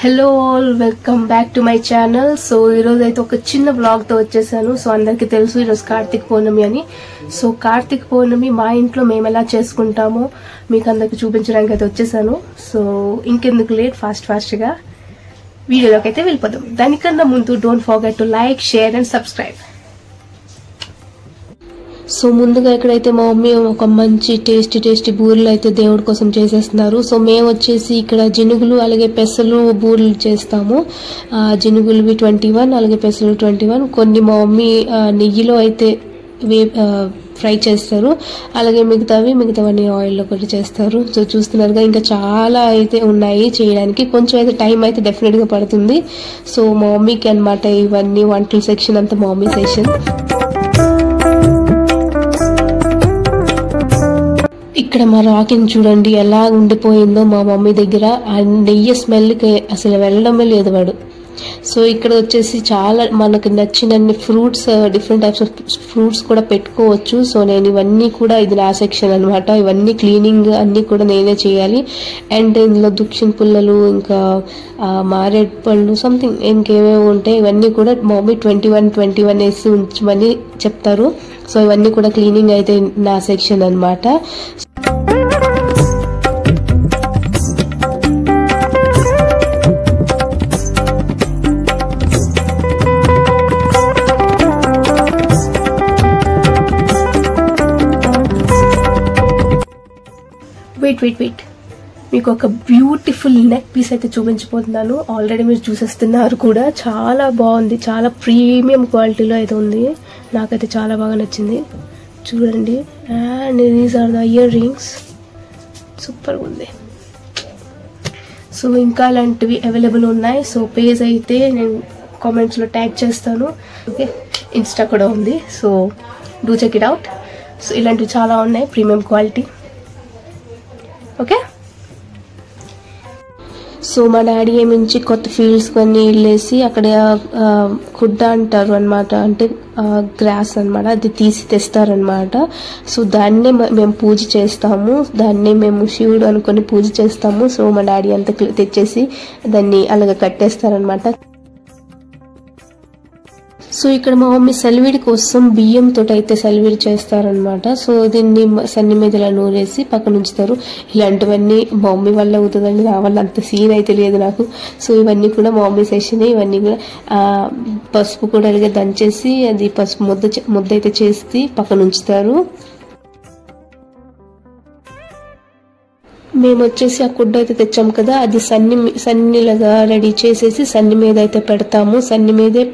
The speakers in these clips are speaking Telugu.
Hello all, welcome back to my channel. So ఈరోజు అయితే ఒక చిన్న బ్లాగ్ తో వచ్చేసాను. సో అందరికీ తెలుసు ఈరోజు కార్తీక పౌర్ణమి అని. సో కార్తీక పౌర్ణమి మా ఇంట్లో మేము ఎలా చేసుకుంటామో మీకు అందరికి చూపించడానికి అయితే వచ్చేసాను. సో ఇంకెందుకు లేట్, ఫాస్ట్ గా వీడియోలోకి అయితే వెళ్ళిపోదాం. దానికన్నా ముందు don't forget to like, share and subscribe. So ముందుగా ఇక్కడైతే మా మమ్మీ ఒక మంచి టేస్టీ బూరెలు అయితే దేవుడి కోసం చేసేస్తున్నారు. సో మేము వచ్చేసి ఇక్కడ జినుగులు అలాగే పెసలు బూరెలు చేస్తాము. జినుగులువి 21 అలాగే పెసలు 21. కొన్ని మా మమ్మీ నెయ్యిలో అయితే ఫ్రై చేస్తారు, అలాగే మిగతావన్నీ ఆయిల్లో కూడా చేస్తారు. సో చూస్తున్నారుగా, ఇంకా చాలా అయితే ఉన్నాయి చేయడానికి. కొంచెం అయితే టైం అయితే డెఫినెట్ గా పడుతుంది. సో మా మమ్మీకి అనమాట ఇవన్నీ వంటల సెక్షన్ అంతా మా మమ్మీ సెక్షన్. ఇక్కడ మా రాకిని చూడండి ఎలా ఉండిపోయిందో మా మమ్మీ దగ్గర. ఆ నెయ్యి స్మెల్కి అసలు వెళ్ళడమే లేదు వాడు. సో ఇక్కడ వచ్చేసి చాలా మనకు నచ్చినన్ని fruits, different types of fruits కూడా పెట్టుకోవచ్చు. సో నేను ఇవన్నీ కూడా, ఇది నా సెక్షన్ అనమాట. ఇవన్నీ క్లీనింగ్ అన్ని కూడా నేనే చేయాలి. అండ్ ఇందులో దుక్షిణ పుల్లలు, ఇంకా మారేడు పళ్ళు, సంథింగ్ ఇంకేమేమి ఉంటాయి ఇవన్నీ కూడా మమ్మీ 21 వేసి ఉంచమని చెప్తారు. సో ఇవన్నీ కూడా క్లీనింగ్ అయితే నా సెక్షన్ అనమాట. వెయిట్ మీకు ఒక బ్యూటిఫుల్ నెక్ పీస్ అయితే చూపించబోతున్నాను. ఆల్రెడీ మీరు చూసేస్తున్నారు కూడా. చాలా బాగుంది, చాలా ప్రీమియం క్వాలిటీలో అయితే ఉంది. నాకైతే చాలా బాగా నచ్చింది. చూడండి, and these are the earrings. సూపర్గా ఉంది. సో ఇంకా అలాంటివి అవైలబుల్ ఉన్నాయి. సో పేజ్ అయితే నేను కామెంట్స్లో ట్యాగ్ చేస్తాను. ఓకే, ఇన్స్టా కూడా ఉంది. So do check it out. So ఇలాంటివి చాలా ఉన్నాయి, ప్రీమియం క్వాలిటీ. ఓకే, సో మా డాడీ ఏమించి కొత్త ఫీల్డ్స్ కొన్ని వెళ్ళేసి అక్కడ కుడ్డ అంటారు అనమాట, అంటే గ్రాస్ అనమాట, అది తీసి తెస్తారనమాట. సో దాన్నే మేము పూజ చేస్తాము, దాన్నే మేము శివుడు అనుకొని పూజ చేస్తాము. సో మా డాడీ అంతా తెచ్చేసి దాన్ని అలాగ కట్టేస్తారనమాట. సో ఇక్కడ మా మమ్మీ సలివిడి కోసం బియ్యంతో అయితే సలివిడి చేస్తారనమాట. సో దీన్ని సన్ని మీద ఇలా నూరేసి పక్కన ఉంచుతారు. ఇలాంటివన్నీ మా మమ్మీ వల్ల అవుతుందండి, నా వల్ల అంత సీన్ అయితే లేదు నాకు. సో ఇవన్నీ కూడా మా మమ్మీ సెషన్. ఇవన్నీ కూడా పసుపు కూడా అలాగే దంచేసి అది పసుపు ముద్ద అయితే చేసి పక్కన ఉంచుతారు. మేము వచ్చేసి ఆ కుడ్డ అయితే తెచ్చాము కదా, అది సన్నిలాగా రెడీ చేసేసి సన్ని మీద అయితే పెడతాము. సన్ని మీదే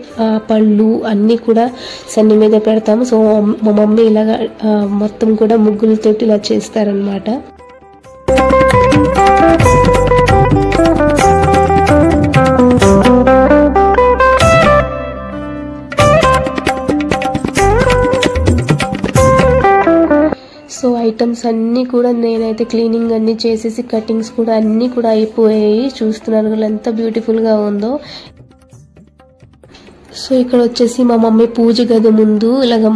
పళ్ళు అన్నీ కూడా సన్ని మీద పెడతాము. సో మా మమ్మీ ఇలాగా మొత్తం కూడా ముగ్గులతోటి ఇలా చేస్తారనమాట. సో ఐటమ్స్ అన్నీ కూడా నేనైతే క్లీనింగ్ అన్ని చేసేసి కటింగ్స్ కూడా అన్నీ కూడా అయిపోయాయి. చూస్తున్నారు కదా ఎంత బ్యూటిఫుల్ గా ఉందో. సో ఇక్కడ వచ్చేసి మా మమ్మీ పూజ గది ముందు ఇలాగ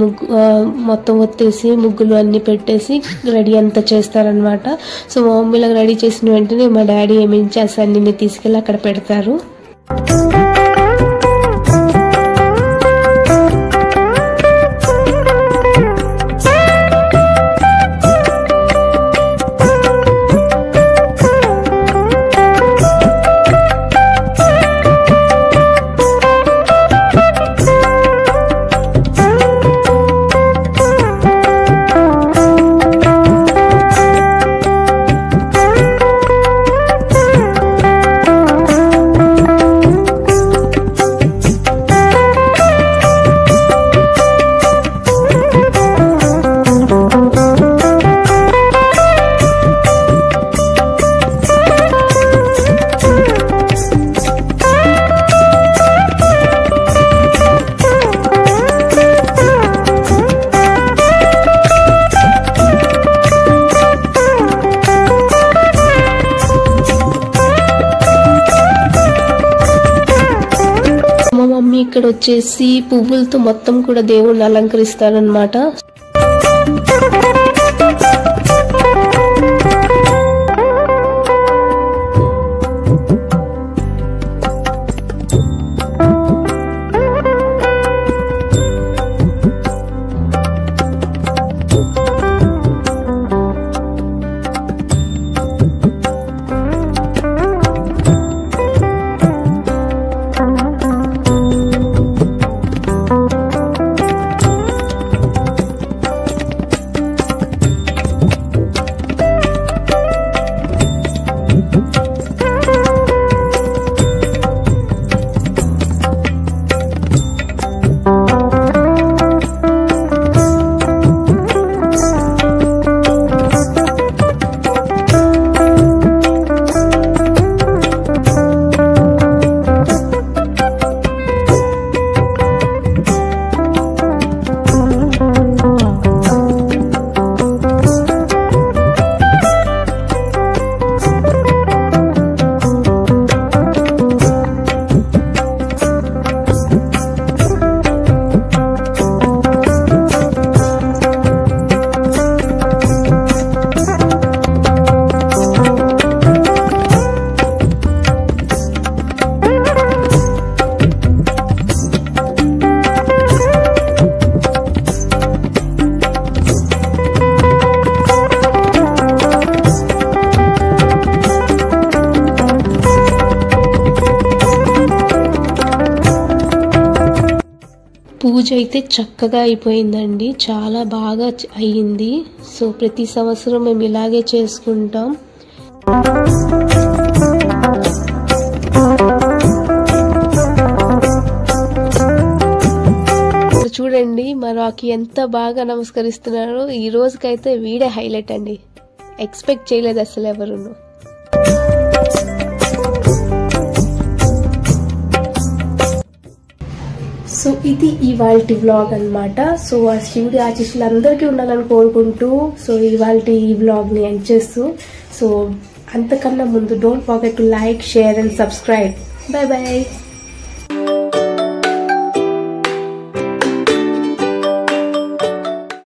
మొత్తం ఒత్తేసి ముగ్గులు అన్ని పెట్టేసి రెడీ అంతా చేస్తారనమాట. సో మా మమ్మీ ఇలాగ రెడీ చేసిన వెంటనే మా డాడీ ఏమించి ఆ సన్నిని తీసుకెళ్ళి అక్కడ పెడతారు. ఇక్కడ వచ్చేసి పువ్వులతో మొత్తం కూడా దేవుణ్ణి అలంకరిస్తారనమాట. పూజ అయితే చక్కగా అయిపోయిందండి, చాలా బాగా అయ్యింది. సో ప్రతి సంవత్సరం మేము ఇలాగే చేసుకుంటాం. చూడండి మా రాకీ ఎంత బాగా నమస్కరిస్తున్నారు. ఈ రోజుకైతే వీడే హైలైట్ అండి, ఎక్స్పెక్ట్ చేయలేదు అసలు ఎవరును. సో ఇది ఇవాల్టి వ్లాగ్ అన్నమాట. సో ఆ శివుడి ఆశీస్సులు అందరికీ ఉండాలని కోరుకుంటూ సో ఇవాల్టి ఈ వ్లాగ్ని ఎండ్ చేస్తూ, సో అంతకన్నా ముందు don't forget to like, share and subscribe. By by.